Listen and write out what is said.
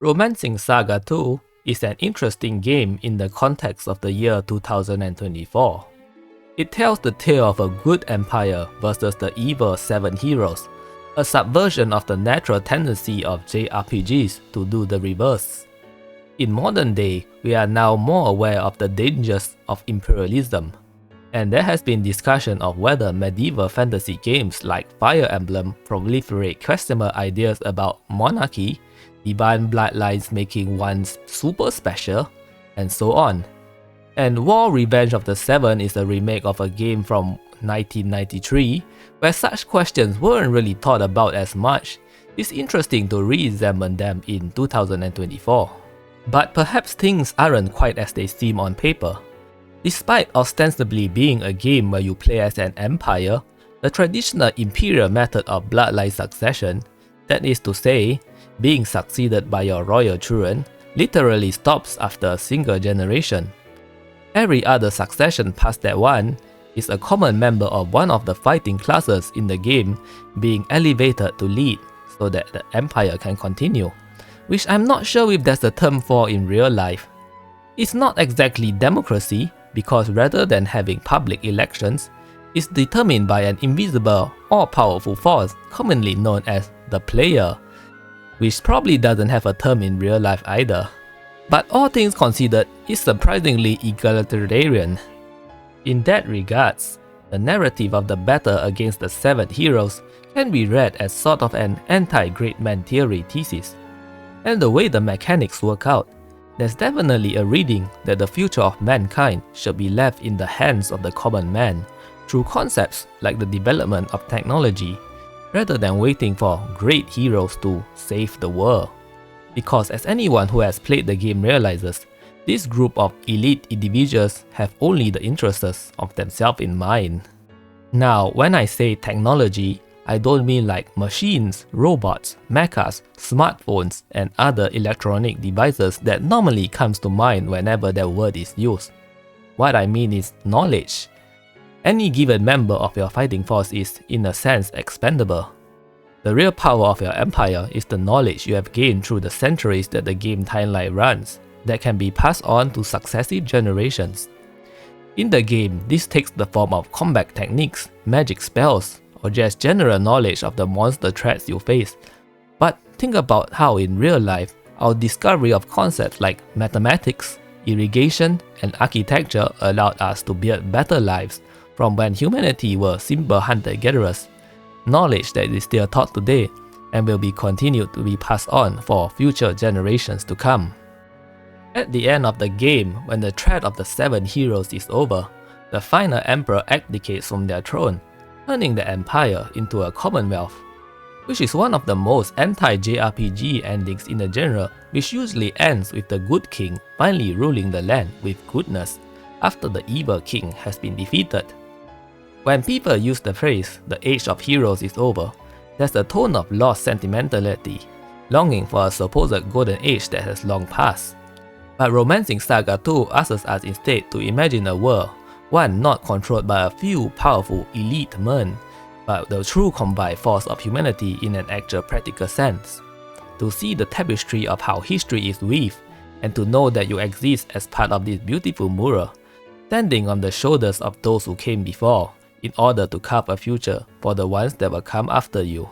Romancing Saga 2 is an interesting game in the context of the year 2024. It tells the tale of a good empire versus the evil 7 heroes, a subversion of the natural tendency of JRPGs to do the reverse. In modern day, we are now more aware of the dangers of imperialism, and there has been discussion of whether medieval fantasy games like Fire Emblem proliferate questionable ideas about monarchy, divine bloodlines making one super special, and so on. And War Revenge of the Seven is a remake of a game from 1993, where such questions weren't really thought about as much. It's interesting to re-examine them in 2024. But perhaps things aren't quite as they seem on paper. Despite ostensibly being a game where you play as an empire, the traditional imperial method of bloodline succession, that is to say, being succeeded by your royal children, literally stops after a single generation. Every other succession past that one is a common member of one of the fighting classes in the game being elevated to lead so that the empire can continue, which I'm not sure if there's a term for in real life. It's not exactly democracy because rather than having public elections, it's determined by an invisible, all-powerful force commonly known as the player, which probably doesn't have a term in real life either. But all things considered, it's surprisingly egalitarian. In that regards, the narrative of the battle against the 7 heroes can be read as sort of an anti-great man theory thesis. And the way the mechanics work out, there's definitely a reading that the future of mankind should be left in the hands of the common man through concepts like the development of technology, rather than waiting for great heroes to save the world. Because as anyone who has played the game realizes, this group of elite individuals have only the interests of themselves in mind. Now, when I say technology, I don't mean like machines, robots, mechas, smartphones, and other electronic devices that normally comes to mind whenever that word is used. What I mean is knowledge. Any given member of your fighting force is, in a sense, expendable. The real power of your empire is the knowledge you have gained through the centuries that the game timeline runs, that can be passed on to successive generations. In the game, this takes the form of combat techniques, magic spells, or just general knowledge of the monster threats you face. But think about how in real life, our discovery of concepts like mathematics, irrigation, and architecture allowed us to build better lives from when humanity were simple hunter-gatherers, knowledge that is still taught today and will be continued to be passed on for future generations to come. At the end of the game, when the threat of the 7 heroes is over, the final emperor abdicates from their throne, turning the empire into a commonwealth, which is one of the most anti-JRPG endings in the genre, which usually ends with the good king finally ruling the land with goodness after the evil king has been defeated. When people use the phrase, "the age of heroes is over," there's a tone of lost sentimentality, longing for a supposed golden age that has long passed. But Romancing Saga 2 asks us instead to imagine a world, one not controlled by a few powerful elite men, but the true combined force of humanity in an actual practical sense. To see the tapestry of how history is weaved, and to know that you exist as part of this beautiful mural, standing on the shoulders of those who came before, in order to carve a future for the ones that will come after you.